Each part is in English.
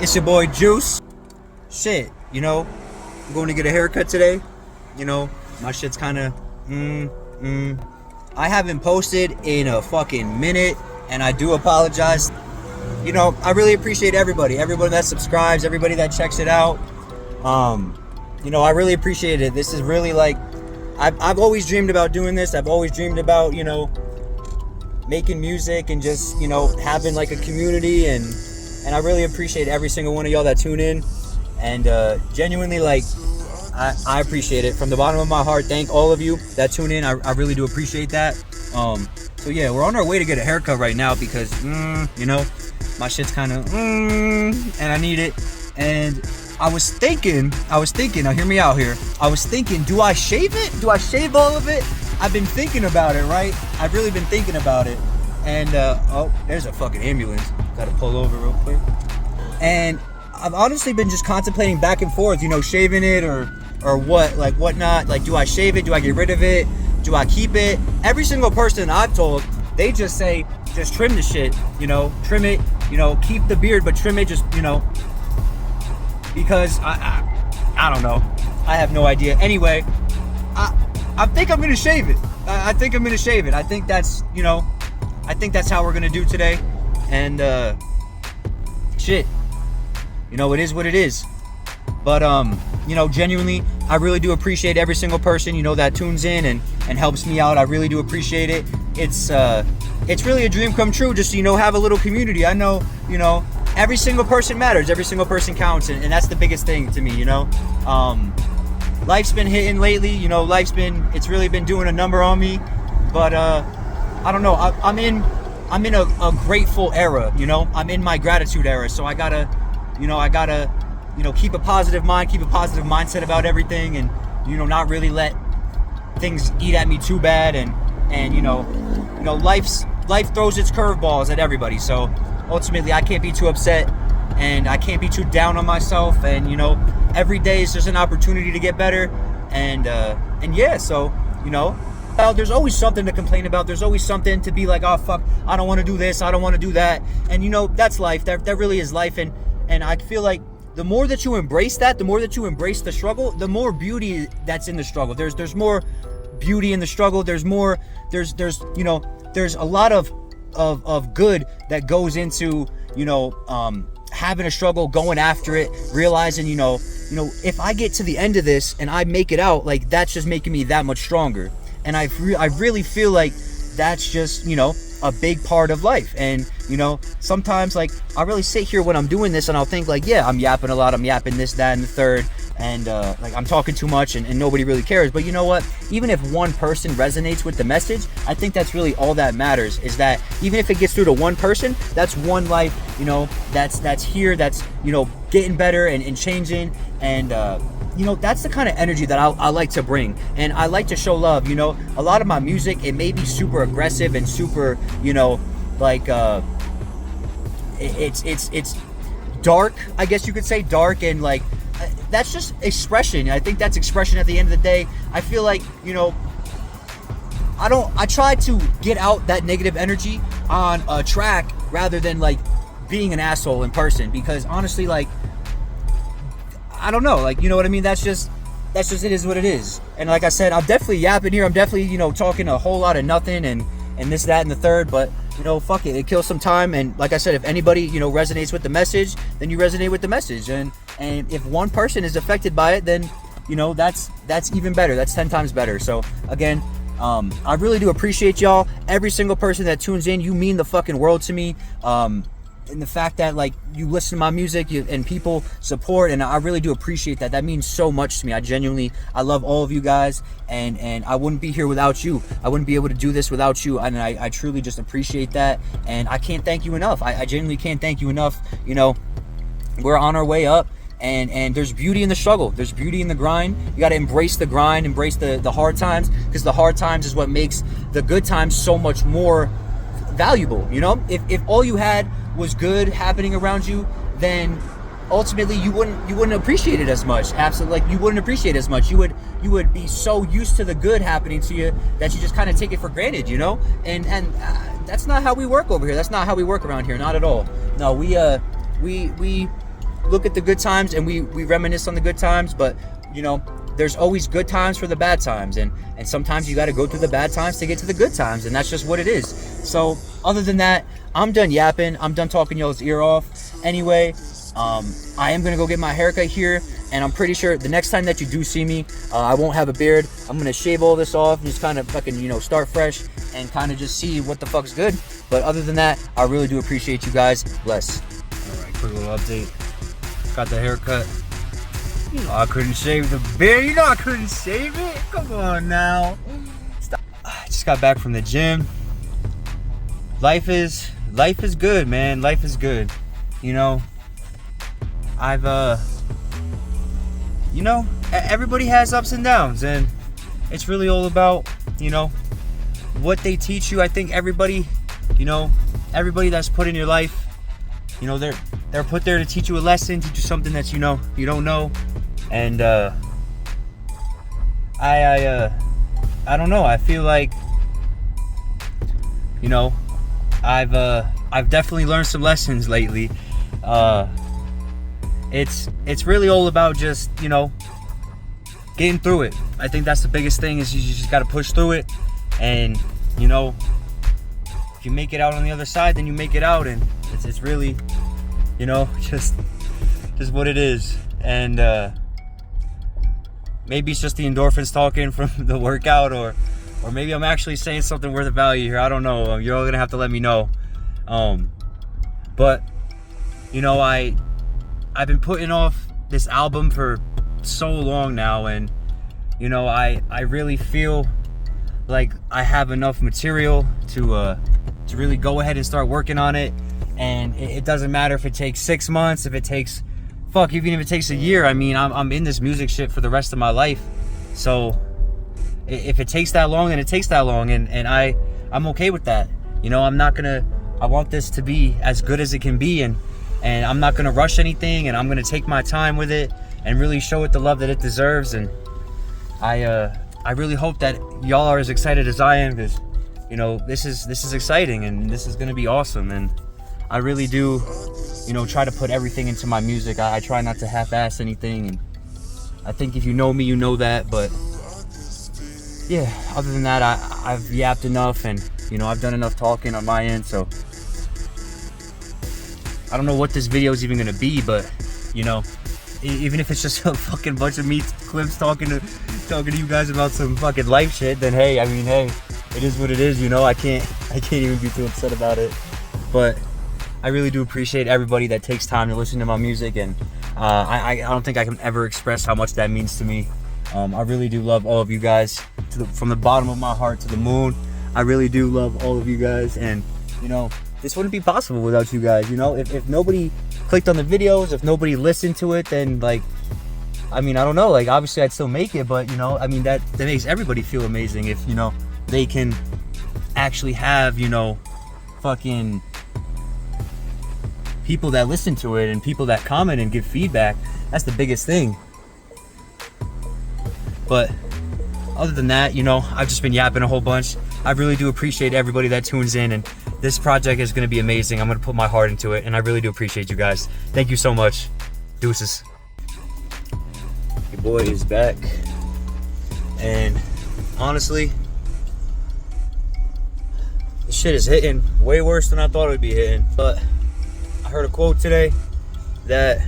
It's your boy Juice. Shit, I'm going to get a haircut today. My shit's kind of, I haven't posted in a fucking minute, and I do apologize. I really appreciate everybody that subscribes, everybody that checks it out. I really appreciate it. This is really like, I've always dreamed about doing this. I've always dreamed about, making music and just, having like a community, and I really appreciate every single one of y'all that tune in, and genuinely, like, I appreciate it from the bottom of my heart. Thank all of you that tune in. I really do appreciate that. So yeah, we're on our way to get a haircut right now because, my shit's kind of, and I need it. And I was thinking, now hear me out here. I was thinking, do I shave it? Do I shave all of it? I've been thinking about it, right? I've really been thinking about it. And, oh, there's a fucking ambulance. Gotta pull over real quick. And I've honestly been just contemplating back and forth, shaving it or what, like whatnot. Like, do I shave it? Do I get rid of it? Do I keep it? Every single person I've told, they just say, just trim the shit, trim it, keep the beard, but trim it, just, because I don't know. I have no idea. Anyway, I think I'm gonna shave it. I think I'm gonna shave it. I think that's, I think that's how we're gonna do today. And shit, it is what it is. But genuinely, I really do appreciate every single person, that tunes in and helps me out. I really do appreciate it. It's really a dream come true, just have a little community. I know, every single person matters, every single person counts, and that's the biggest thing to me. Life's been hitting lately, it's really been doing a number on me. But I don't know, I'm in a grateful era. I'm in my gratitude era, so I gotta keep a positive mind, keep a positive mindset about everything, and not really let things eat at me too bad. And life throws its curveballs at everybody, so ultimately I can't be too upset, and I can't be too down on myself. And every day is just an opportunity to get better. And yeah, so there's always something to complain about. There's always something to be like, oh fuck, I don't want to do this, I don't want to do that. And that's life. That really is life. And I feel like the more that you embrace that, the more that you embrace the struggle, the more beauty that's in the struggle. There's more beauty in the struggle. There's a lot of good that goes into having a struggle, going after it, realizing if I get to the end of this and I make it out, like, that's just making me that much stronger. And I really feel like that's just a big part of life. And sometimes, like, I really sit here when I'm doing this and I'll think like, yeah, I'm yapping a lot, I'm yapping this, that, and the third, and like, I'm talking too much, and nobody really cares. But you know what, even if one person resonates with the message, I think that's really all that matters, is that even if it gets through to one person, that's one life that's here, that's getting better and changing. And that's the kind of energy that I like to bring, and I like to show love. A lot of my music, it may be super aggressive and super, like, it's dark, I guess you could say, dark, and like, that's just expression. I think that's expression at the end of the day. I feel like, I try to get out that negative energy on a track rather than like being an asshole in person, because honestly, like, I don't know, like, you know what I mean? That's just it is what it is. And like I said, I'm definitely yapping here. I'm definitely, talking a whole lot of nothing and this, that, and the third, but fuck it. It kills some time. And like I said, if anybody, resonates with the message, then you resonate with the message. And if one person is affected by it, then, that's even better. That's 10 times better. So again, I really do appreciate y'all. Every single person that tunes in, you mean the fucking world to me. And the fact that, like, you listen to my music and people support, and I really do appreciate that. That means so much to me. I love all of you guys, and I wouldn't be here without you. I wouldn't be able to do this without you, and I truly just appreciate that, and I can't thank you enough. I genuinely can't thank you enough. We're on our way up, and there's beauty in the struggle. There's beauty in the grind. You got to embrace the grind, embrace the hard times, because the hard times is what makes the good times so much more valuable. If all you had was good happening around you, then ultimately you wouldn't appreciate it as much. Absolutely, like, you wouldn't appreciate it as much. You would be so used to the good happening to you that you just kind of take it for granted, and that's not how we work over here. That's not how we work around here, not at all. No, we look at the good times and we reminisce on the good times, but you know, there's always good times for the bad times, and sometimes you got to go through the bad times to get to the good times, and that's just what it is. So other than that, I'm done yapping. I'm done talking y'all's ear off. Anyway, I am gonna go get my haircut here, and I'm pretty sure the next time that you do see me, I won't have a beard. I'm gonna shave all this off and just kind of fucking, you know, start fresh and kind of just see what the fuck's good. But other than that, I really do appreciate you guys. Bless. All right, quick little update. Got the haircut. You know I couldn't shave the beard. You know I couldn't shave it. Come on now. Stop. I just got back from the gym. Life is good, man. Life is good. You know, you know, everybody has ups and downs, and it's really all about, you know, what they teach you. I think everybody, you know, everybody that's put in your life, you know, they're put there to teach you a lesson, teach you something that, you know, you don't know. And I don't know. I feel like, you know, I've definitely learned some lessons lately. It's really all about just, you know, getting through it. I think that's the biggest thing, is you just got to push through it, and you know, if you make it out on the other side, then you make it out, and it's really, you know, just what it is. And maybe it's just the endorphins talking from the workout, or maybe I'm actually saying something worth of value here. I don't know. You're all gonna have to let me know. But you know, I've been putting off this album for so long now, and you know, I really feel like I have enough material to really go ahead and start working on it. And it doesn't matter if it takes 6 months, if it takes, even if it takes a year. I mean, I'm in this music shit for the rest of my life. So if it takes that long, then it takes that long, and I'm okay with that. You know, I want this to be as good as it can be, and I'm not gonna rush anything, and I'm gonna take my time with it and really show it the love that it deserves. And I really hope that y'all are as excited as I am, because you know, this is exciting, and this is gonna be awesome. And I really do, you know, try to put everything into my music. I try not to half-ass anything, and I think if you know me, you know that. But yeah, other than that, I've yapped enough, and you know, I've done enough talking on my end. So I don't know what this video is even gonna be, but you know, even if it's just a fucking bunch of me clips talking to you guys about some fucking life shit, then hey, I mean, hey, it is what it is. You know, I can't even be too upset about it. But I really do appreciate everybody that takes time to listen to my music, and I don't think I can ever express how much that means to me. I really do love all of you guys from the bottom of my heart to the moon. I really do love all of you guys, and you know, this wouldn't be possible without you guys. You know, if nobody clicked on the videos, if nobody listened to it, then like, I mean, I don't know, like obviously I'd still make it, but you know, I mean, that makes everybody feel amazing if, you know, they can actually have, you know, fucking people that listen to it and people that comment and give feedback. That's the biggest thing. But other than that, you know, I've just been yapping a whole bunch. I really do appreciate everybody that tunes in, and this project is going to be amazing. I'm going to put my heart into it, and I really do appreciate you guys. Thank you so much. Deuces. Your boy is back, and honestly, this shit is hitting way worse than I thought it would be hitting. But I heard a quote today that,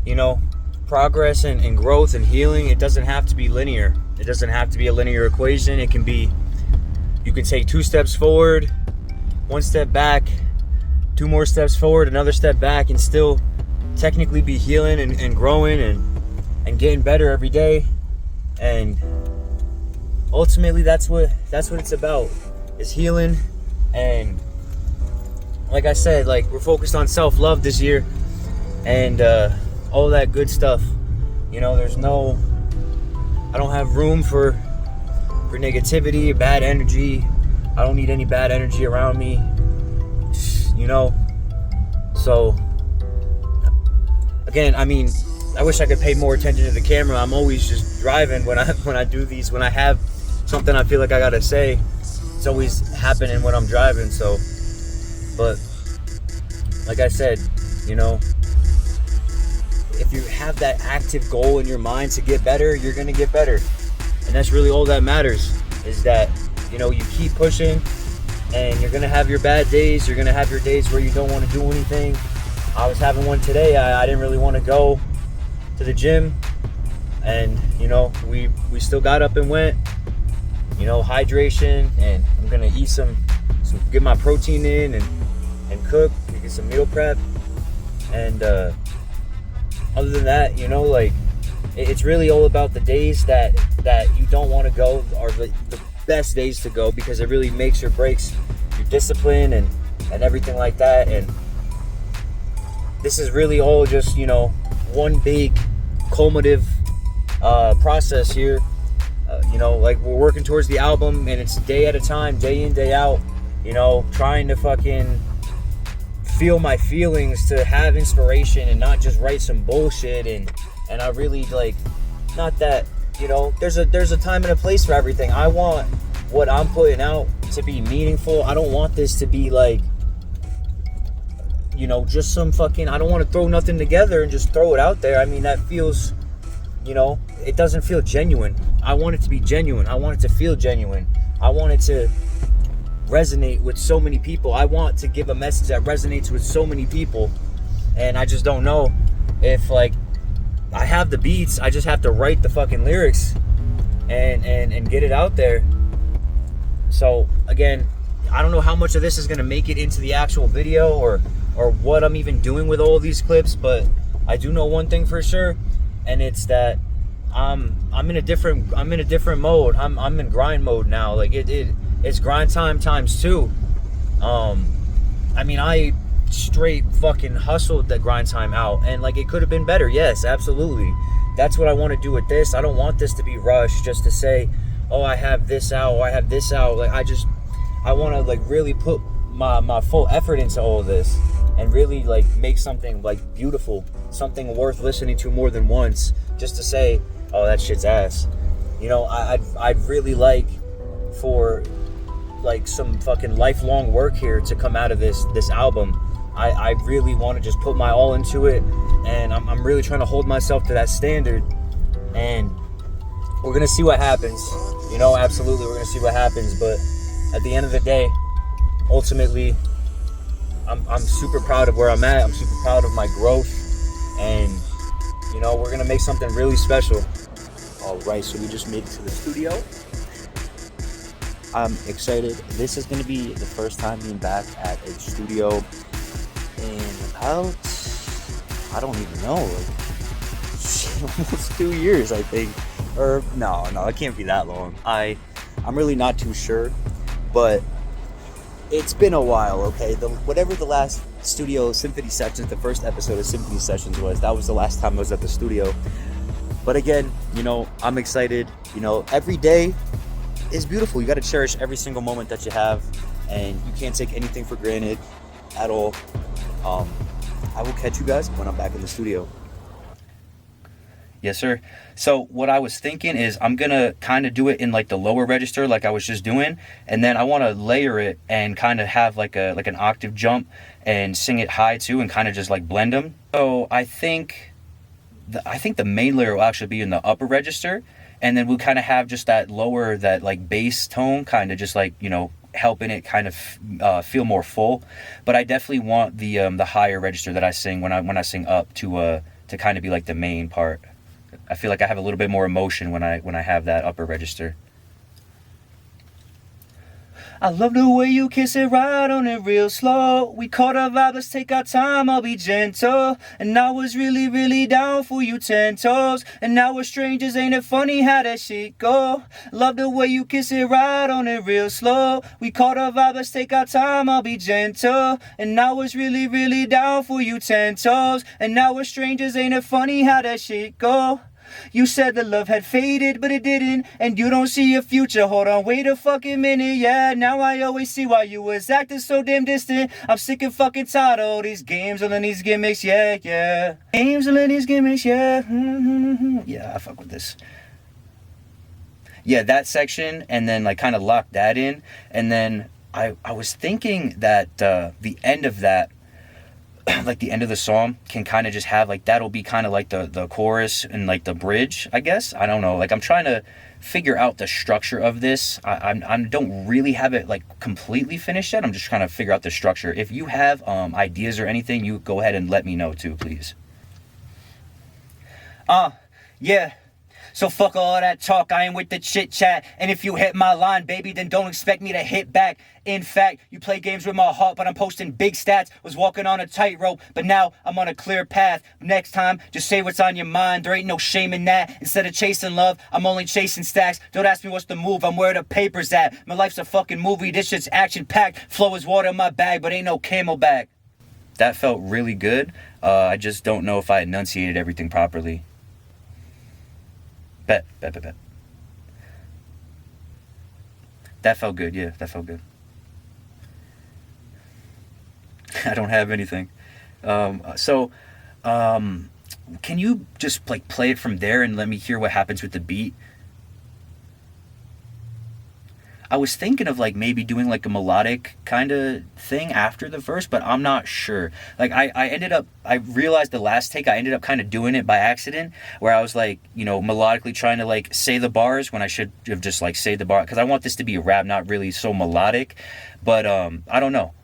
you know, progress and growth and healing, it doesn't have to be linear. It doesn't have to be a linear equation. It can be, you can take 2 steps forward, 1 step back, 2 more steps forward, another step back, and still technically be healing and growing and getting better every day. And ultimately, that's what it's about, is healing. And like I said, like, we're focused on self-love this year, and all that good stuff. You know, I don't have room for negativity or bad energy. I don't need any bad energy around me, you know. So again, I mean, I wish I could pay more attention to the camera. I'm always just driving when I do these. When I have something I feel like I gotta say, it's always happening when I'm driving. So, but like I said, you know, if you have that active goal in your mind to get better, you're going to get better. And that's really all that matters, is that, you know, you keep pushing, and you're going to have your bad days. You're going to have your days where you don't want to do anything. I was having one today. I didn't really want to go to the gym, and, you know, we still got up and went. You know, hydration, and I'm going to eat some get my protein in, and cook, get some meal prep. And other than that, you know, like, it's really all about the days that you don't want to go are the best days to go, because it really makes or breaks your discipline and everything like that. And this is really all just, you know, one big culminative process here. You know, like, we're working towards the album, and it's day at a time, day in, day out, you know, trying to fucking feel my feelings, to have inspiration and not just write some bullshit. And I really, like, not that, you know, there's a time and a place for everything. I want what I'm putting out to be meaningful. I don't want this to be like, you know, just some fucking, I don't want to throw nothing together and just throw it out there. I mean, that feels, you know, it doesn't feel genuine. I want it to be genuine. I want it to feel genuine. I want it to resonate with so many people. I want to give a message that resonates with so many people. And I just don't know if, like, I have the beats. I just have to write the fucking lyrics and get it out there. So again, I don't know how much of this is going to make it into the actual video, or what I'm even doing with all of these clips, but I do know one thing for sure, and it's that I'm in a different mode. I'm in grind mode now. Like, it's grind time times 2. I mean, I straight fucking hustled the grind time out, and, like, it could have been better. Yes, absolutely. That's what I want to do with this. I don't want this to be rushed just to say, oh, I have this out, or I have this out. Like, I want to, like, really put my full effort into all of this, and really, like, make something, like, beautiful, something worth listening to more than once, just to say, oh, that shit's ass. You know, I'd really like for, like, some fucking lifelong work here to come out of this album. I really want to just put my all into it, and I'm really trying to hold myself to that standard, and we're gonna see what happens. You know, absolutely, we're gonna see what happens. But at the end of the day, ultimately, I'm super proud of where I'm at. I'm super proud of my growth, and, you know, we're gonna make something really special. All right, so we just made it to the studio. I'm excited. This is gonna be the first time being back at a studio in about, I don't even know, like, almost 2 years, I think. Or no, it can't be that long. I'm really not too sure, but it's been a while. Okay, whatever the last studio Symphony sessions, the first episode of Symphony sessions was, that was the last time I was at the studio. But again, you know, I'm excited. You know, every day is beautiful. You got to cherish every single moment that you have, and you can't take anything for granted at all. I will catch you guys when I'm back in the studio. Yes, sir. So what I was thinking is I'm going to kind of do it in, like, the lower register, like I was just doing. And then I want to layer it and kind of have like an octave jump and sing it high too, and kind of just, like, blend them. So I think the main layer will actually be in the upper register. And then we'll kind of have just that lower, that, like, bass tone, kind of just, like, you know, helping it kind of feel more full. But I definitely want the higher register that I sing when I sing up to kind of be, like, the main part. I feel like I have a little bit more emotion when I have that upper register. I love the way you kiss it, right on it real slow. We caught a vibe, let's take our time, I'll be gentle. And I was really, really down for you 10 toes. And now we're strangers, ain't it funny how that shit go? Love the way you kiss it, right on it real slow. We caught a vibe, let's take our time, I'll be gentle. And I was really, really down for you 10 toes. And now we're strangers, ain't it funny how that shit go? You said the love had faded, but it didn't. And you don't see a future, hold on, wait a fucking minute. Yeah, now I always see why you was acting so damn distant. I'm sick and fucking tired of all these games, all of these gimmicks, yeah. Games, all of these gimmicks, yeah. Yeah, I fuck with this. Yeah, that section, and then, like, kind of lock that in. And then I was thinking that the end of that, like the end of the song can kind of just have like, that'll be kind of like the chorus and like the bridge, I guess. I don't know. Like I'm trying to figure out the structure of this. I don't really have it like completely finished yet. I'm just trying to figure out the structure. If you have ideas or anything, you go ahead and let me know too, please. Yeah. So fuck all that talk, I ain't with the chit chat. And if you hit my line, baby, then don't expect me to hit back. In fact, you play games with my heart, but I'm posting big stats. Was walking on a tightrope, but now I'm on a clear path. Next time, just say what's on your mind. There ain't no shame in that. Instead of chasing love, I'm only chasing stacks. Don't ask me what's the move, I'm where the paper's at. My life's a fucking movie, this shit's action-packed. Flow is water in my bag, but ain't no Camelback. That felt really good. I just don't know if I enunciated everything properly. Bet. That felt good, yeah, that felt good. I don't have anything. Can you just like play it from there and let me hear what happens with the beat? I was thinking of like maybe doing like a melodic kind of thing after the verse, but I'm not sure. Like I realized the last take I ended up kind of doing it by accident, where I was like, you know, melodically trying to like say the bars when I should have just like say the bar, because I want this to be a rap, not really so melodic. But I don't know.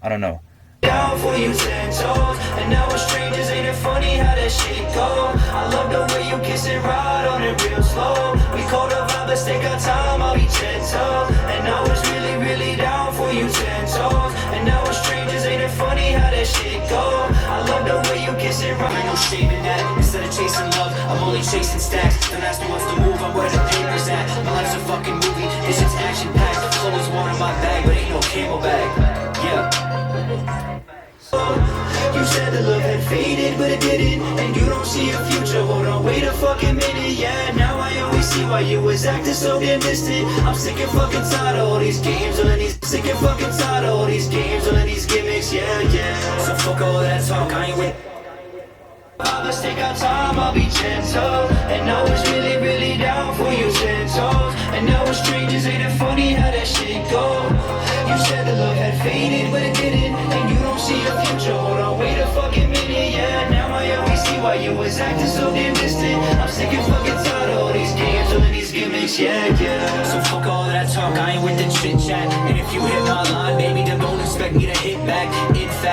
Down for you 10 toes, and now we're strangers, ain't it funny how that shit go? I love the way you kiss and ride on it real slow. We call the vibe, let's take our time, I'll be gentle. And I was really, really down for you 10 toes, and now we're strangers, ain't it funny how that shit go? I love the way you kiss and ride. Ain't no shame in that. Instead of chasing love, I'm only chasing stacks. Don't ask me what's the move, I'm where the paper's at. My life's a fucking movie, this shit's action-packed. Flow is water in my bag, but ain't no Camelback. Yeah. You said the love had faded, but it didn't. And you don't see a future, hold on, wait a fucking minute. Yeah, now I always see why you was acting so damn distant. I'm sick and fucking tired of all these games, all of these. Sick and fucking tired of all these games, all of these gimmicks, yeah. So fuck all that talk, I ain't with. Let's take our time, I'll be gentle. And I was really, really down for you 10 toes. And now we're strangers, ain't it funny how that shit go? You said the love had faded, but it didn't. And you don't see a future, hold on, wait a fucking minute. Yeah, now I always see why you was acting so damn distant. I'm sick and fucking tired of all these games, all of these gimmicks, yeah. So fuck all that talk, I ain't with the chit chat. And if you hit my line, baby, then don't expect me to hit back. In fact,